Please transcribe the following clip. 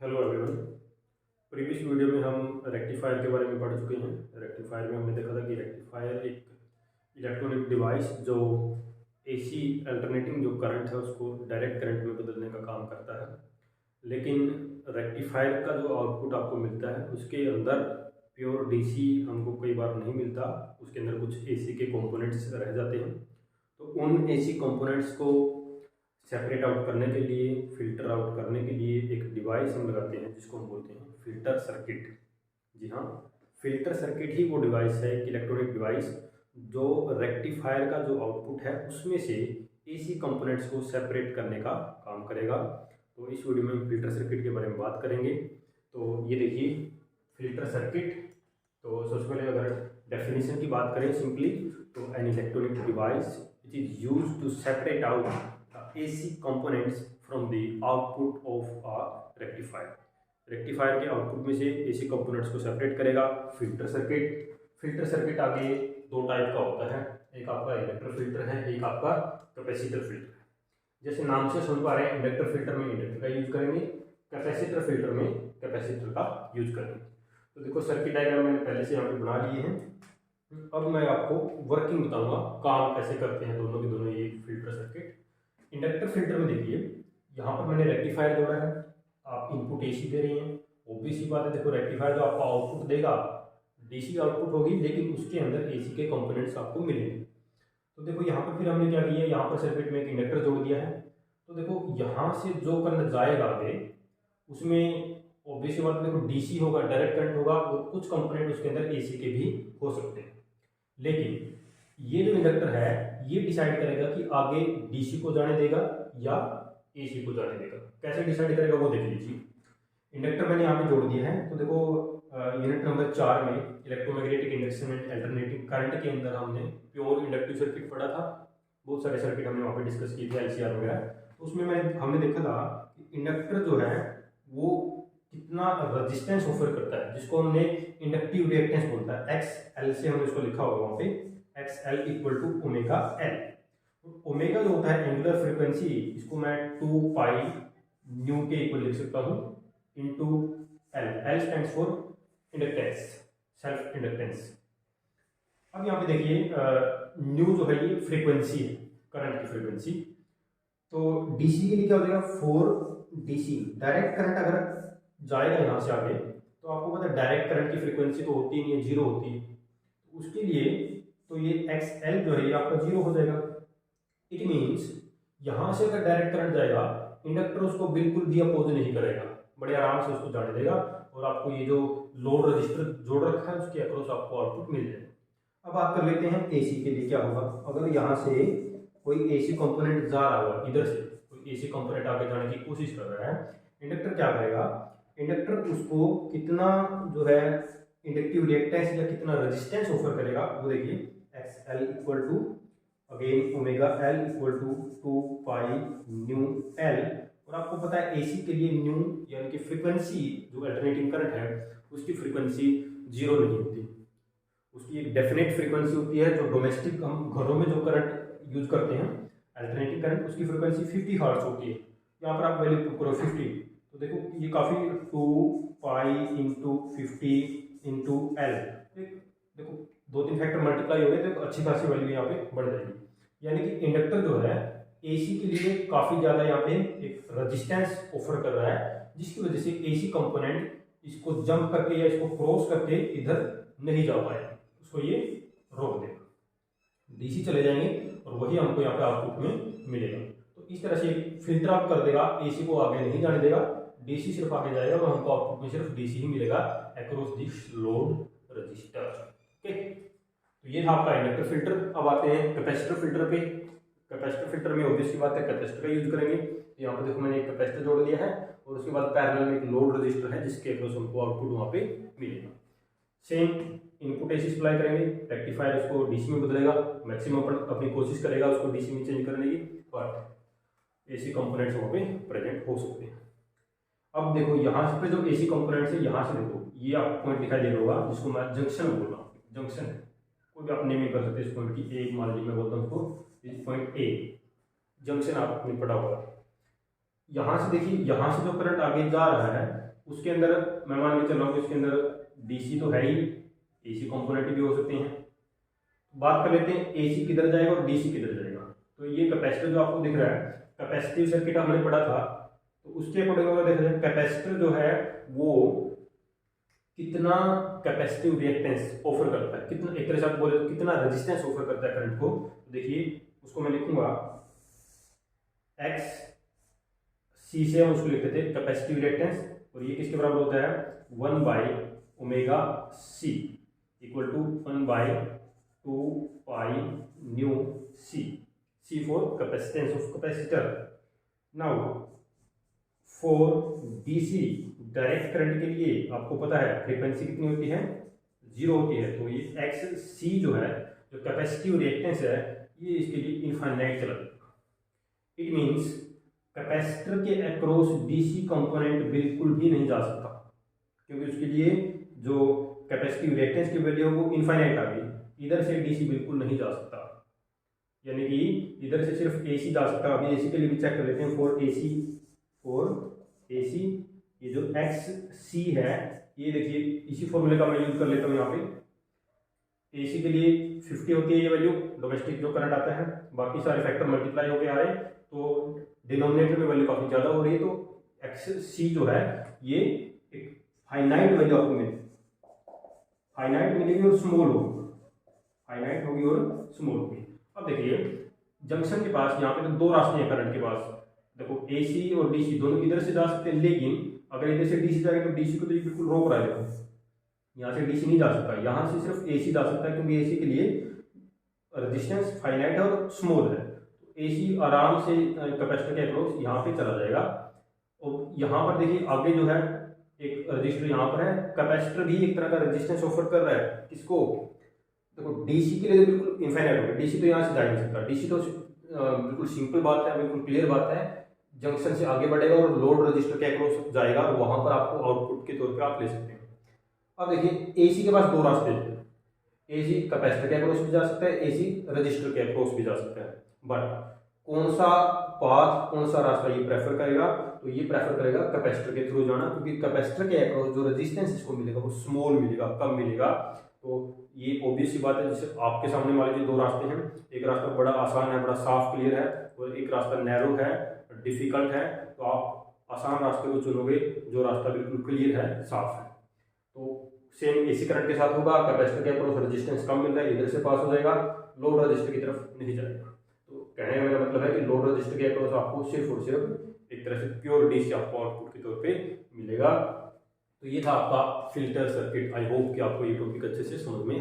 Hello everyone. Previous video में हम rectifier के बारे में पढ़ चुके हैं। रेक्टिफायर में हमने देखा था कि रेक्टिफायर एक इलेक्ट्रॉनिक डिवाइस जो एसी अल्टरनेटिंग जो करंट है उसको डायरेक्ट करंट में बदलने का काम करता है। लेकिन रेक्टिफायर का जो आउटपुट आपको मिलता है उसके अंदर प्योर डीसी हमको कई बार नहीं मिलता, उसके अंदर कुछ एसी के कंपोनेंट्स रह जाते हैं। तो उन एसी कंपोनेंट्स को सेपरेट आउट करने के लिए, फिल्टर आउट करने के लिए एक डिवाइस हम लगाते हैं जिसको हम बोलते हैं फिल्टर सर्किट। जी हाँ, फिल्टर सर्किट ही वो डिवाइस है, एक इलेक्ट्रॉनिक डिवाइस जो रेक्टिफायर का जो आउटपुट है उसमें से एसी कंपोनेंट्स को सेपरेट करने का काम करेगा। तो इस वीडियो में हम फिल्टर सर्किट के बारे में बात करेंगे। तो ये देखिए फिल्टर सर्किट। तो सबसे पहले अगर डेफिनेशन की बात करें सिंपली, तो an electronic device which is used to separate out AC components from the output of a rectifier। Rectifier के आउटपुट में से AC कंपोनेंट्स को सेपरेट करेगा फिल्टर सर्किट। फिल्टर सर्किट आगे दो टाइप का होता है, एक आपका इंडक्टर फिल्टर है, एक आपका कैपेसिटर फिल्टर है। जैसे नाम से समझ पा रहे हैं, इंडक्टर फिल्टर में इंडक्टर का यूज करेंगे, कैपेसिटर फिल्टर में कैपेसिटर का यूज करेंगे। तो देखो सर्किट डायग्राम मैंने पहले से यहाँ पे बना लिए हैं। अब मैं आपको वर्किंग बताऊंगा, काम कैसे करते हैं दोनों के दोनों ये फिल्टर सर्किट। इंडक्टर फिल्टर में देखिए यहाँ पर मैंने रेक्टिफायर जोड़ा है, आप इनपुट एसी दे रही हैं। ऑब्वियस सी बात है, देखो रेक्टिफायर जो आपको आउटपुट देगा डीसी आउटपुट होगी, लेकिन उसके अंदर एसी के कंपोनेंट्स आपको मिलेंगे। तो देखो यहाँ पर फिर हमने क्या किया, यहाँ पर सर्किट में एक इंडक्टर जोड़ दिया है। तो देखो यहाँ से जो करंट जाएगा आगे उसमें ऑब्वियस सी बात है, देखो डीसी होगा, डायरेक्ट करंट होगा, और कुछ कंपोनेंट उसके अंदर एसी के भी हो सकते हैं। लेकिन ये जो इंडक्टर है ये डिसाइड करेगा कि आगे डीसी को जाने देगा या एसी को जाने देगा। कैसे डिसाइड करेगा वो देख लीजिए। इंडक्टर मैंने यहाँ पे जोड़ दिया है। तो देखो यूनिट नंबर 4 में electromagnetic induction and alternating current के अंदर हमने प्योर इंडक्टिव सर्किट पढ़ा था। बहुत सारे सर्किट हमने वहाँ पे डिस्कस किए थे, एलसीआर वगैरह। तो उसमें हमने देखा था कि इंडक्टर जो है वो कितना रजिस्टेंस ऑफर करता है, जिसको हमने इंडक्टिव रिएक्टेंस बोलता है। एक्स एल से हमने इसको लिखा होगा वहाँ पे, x L equal to omega L. Omega जो होता है एंगुलर फ्रीक्वेंसी, इसको मैं 2 पाई न्यू के इक्वल लिख सकता हूँ into L. L stands for inductance, self inductance. अब यहाँ पे देखिए न्यू जो है ये फ्रीक्वेंसी है, करंट की फ्रीक्वेंसी। तो डीसी के लिए क्या हो जाएगा, 4 डीसी। डायरेक्ट करंट अगर जाएगा यहाँ से आगे, तो आपको पता है डायरेक्ट करंट की फ्रीक्वेंसी तो होती नहीं है, जीरो होती है। तो उसके लिए तो ये एक्स एल जो है ये आपका जीरो हो जाएगा। इट मीन्स यहां से अगर डायरेक्ट करंट जाएगा, इंडक्टर उसको बिल्कुल भी अपोज नहीं करेगा, बड़े आराम से उसको जाने देगा, और आपको ये जो लोड रजिस्टर जोड़ रखा है उसके अक्रॉस आपको आउटपुट मिल जाएगा। अब आप कर लेते हैं एसी के लिए क्या होगा। अगर यहाँ से कोई एसी कंपोनेंट जा रहा होगा, इधर से कोई एसी कंपोनेंट आगे जाने की कोशिश कर रहा है, इंडक्टर क्या करेगा, इंडक्टर उसको कितना जो है इंडक्टिव रिएक्टेंस या कितना रेजिस्टेंस ऑफर करेगा वो देखिए। X L equal to again omega L equal to 2 pi nu L. और आपको पता है एसी के लिए न्यू यानी कि फ्रीक्वेंसी जो अल्टरनेटिंग करंट है उसकी फ्रीक्वेंसी जीरो नहीं होती, उसकी एक डेफिनेट फ्रीक्वेंसी होती है। जो डोमेस्टिक हम घरों में जो करंट यूज करते हैं अल्टरनेटिंग करंट, उसकी फ्रीक्वेंसी 50 हर्ट्ज होती है। यहाँ पर आप वैल्यू पुट करो 50, तो देखो ये काफी 2 पाई इंटू 50 इंटू एल। देखो 2-3 फैक्टर मल्टीप्लाई हो गए तो अच्छी खासी वैल्यू यहाँ पे बढ़ जाएगी। यानी कि इंडक्टर जो है एसी के लिए काफी ज्यादा यहाँ पे एक रेजिस्टेंस ऑफर कर रहा है, जिसकी वजह से एसी कंपोनेंट इसको जंप करके या इसको क्रॉस करके इधर नहीं जा पाएगा, उसको ये रोक देगा। डीसी चले जाएंगे और वही हमको यहाँ पे आउटपुट में मिलेगा। तो इस तरह से फिल्टर आउट कर देगा, एसी को आगे नहीं जाने देगा, डीसी सिर्फ आगे जाएगा और हमको आउटपुट में सिर्फ डीसी ही मिलेगा across this load register. Okay, तो ये था आपका इंडक्टर फिल्टर। अब आते हैं कैपेसिटर फिल्टर पे। कैपेसिटर फिल्टर में ऑब्वियस सी बात है कैपेसिटर का यूज करेंगे। तो यहाँ पे देखो मैंने एक कैपेसिटर जोड़ दिया है और उसके बाद पैरेलल में एक लोड रजिस्टर है जिसके अक्रॉस हमको आउटपुट वहाँ पे मिलेगा। सेम इनपुट एसी सप्लाई करेंगे, रेक्टिफायर उसको डीसी में बदलेगा, मैक्सिमम अपनी कोशिश करेगा उसको डीसी में चेंज करने की, बट एसी कंपोनेंट्स वहाँ पे प्रेजेंट हो सकते हैं। अब देखो यहाँ पे जो एसी कंपोनेंट्स है, यहाँ से देखो ये आपको पॉइंट दिखाई दे रहा होगा जिसको मैं जंक्शन बोल रहा हूँ। जंक्शन कोई भी आप नेमिंग कर सकते हैं इस पॉइंट की। एक मान लीजिए मैं बोलता हूँ उसको इस पॉइंट ए, जंक्शन आपने पढ़ा होगा। यहाँ से देखिए, यहाँ से जो करंट आगे जा रहा है उसके अंदर मैं मान के चल रहा हूँ कि उसके अंदर डीसी तो है ही, एसी कंपोनेंट भी हो सकते हैं। बात कर लेते हैं एसी किधर जाएगा और डीसी किधर जाएगा। तो ये कैपेसिटर जो आपको दिख रहा है, कैपेसिटिव सर्किट हमने पढ़ा था, तो उसके अकॉर्डिंग अगर देखा जाए कैपेसिटर जो है वो कितना कैपेसिटिव रिएक्टेंस ऑफर करता है, कितना, एक तरह से आप बोले तो कितना रेजिस्टेंस ऑफर करता है करंट को। तो देखिए उसको मैं लिखूंगा एक्स, सी से हम उसको लिखते थे कैपेसिटिव रिएक्टेंस, और ये किसके बराबर होता है 1 by omega C equal to 1 by 2 pi nu C, C for capacitance of capacitor. Now for DC direct current के लिए आपको पता है फ्रीक्वेंसी कितनी होती है, 0 होती है। तो ये एक्स सी जो है, जो कैपेसिटिव रिएक्टेंस है, ये इसके लिए इनफाइनाइट चला जाएगा। इट मीन्स कैपेसिटर के अक्रॉस डीसी कंपोनेंट बिल्कुल भी नहीं जा सकता, क्योंकि उसके लिए जो कैपेसिटिव रिएक्टेंस की वैल्यू है वो इनफाइनाइट आ गई। इधर से डीसी बिल्कुल नहीं जा सकता, यानी कि इधर से सिर्फ एसी जा सकता है। अभी एसी के लिए भी चेक कर लेते हैं। फॉर एसी ये जो एक्स सी है, ये देखिए इसी फॉर्मूले का मैं यूज कर लेता हूँ यहाँ पे। एसी के लिए 50 होती है ये वैल्यू, डोमेस्टिक जो करंट आता है, बाकी सारे फैक्टर मल्टीप्लाई होके आ रहे हैं, तो डिनोमिनेटर में वैल्यू काफ़ी ज़्यादा हो रही है। तो एक्स सी जो है ये एक फाइनाइट वैल्यू आपको मिलेगी, फाइनाइट मिलेगी और स्मॉल होगी, फाइनाइट होगी और स्मॉल होगी। अब देखिए जंक्शन के पास यहाँ पे तो 2 रास्ते हैं करंट के पास, देखो एसी और डीसी दोनों इधर से जा सकते हैं, लेकिन अगर इधर से डीसी जाएगा तो डीसी को तो ये बिल्कुल रोक रहा है, यहाँ से डीसी नहीं जा सकता, यहाँ से सिर्फ एसी जा सकता है, क्योंकि एसी के लिए रेजिस्टेंस फाइनाइट है और स्मॉल है। तो एसी आराम से कैपेसिटर के अक्रॉस यहाँ पे चला जाएगा। और यहाँ पर देखिए आगे जो है एक रजिस्टर यहाँ पर है, कैपेसिटर भी एक तरह का रेजिस्टेंस ऑफर कर रहा है किसको, देखो डीसी के लिए तो बिल्कुल इनफाइनाइट होगा, डीसी तो यहाँ से जा नहीं सकता। डीसी तो बिल्कुल सिंपल बात है, बिल्कुल क्लियर बात है, जंक्शन से आगे बढ़ेगा और लोड रजिस्टर के अक्रॉस जाएगा, और वहां पर आपको आउटपुट के तौर पे आप ले सकते हैं। अब देखिए एसी के पास 2 रास्ते हैं, एसी कैपेसिटर के अक्रॉस भी जा सकता है, एसी रजिस्टर के अक्रॉस भी जा सकता है। बट कौन सा पाथ, कौन सा रास्ता ये प्रेफर करेगा, तो ये प्रेफर करेगा कैपेसिटर के थ्रू जाना, क्योंकि कैपेसिटर के अक्रॉस जो रेजिस्टेंस इसको मिलेगा वो स्मॉल मिलेगा, कम मिलेगा। तो ये ऑब्वियस सी बात है, जैसे आपके सामने मान लीजिए 2 रास्ते हैं, एक रास्ता बड़ा आसान है, बड़ा साफ क्लियर है, और एक रास्ता नैरो है, डिफिकल्ट है, तो आप आसान रास्ते को चुनोगे, जो रास्ता बिल्कुल क्लियर है, साफ है। तो सेम एसी करंट के साथ होगा, कैपेसिटर के अक्रॉस रेजिस्टेंस कम मिल रहा है, इधर से पास हो जाएगा, लोड रजिस्टर की तरफ नहीं जाएगा। तो कहने का मेरा मतलब है कि लोड रजिस्टर के अक्रॉस आपको सिर्फ और सिर्फ एक तरह से प्योर डीसी आपको आउटपुट के तौर पे मिलेगा। तो ये था आपका फिल्टर सर्किट। आई होप कि आपको ये टॉपिक अच्छे से समझ में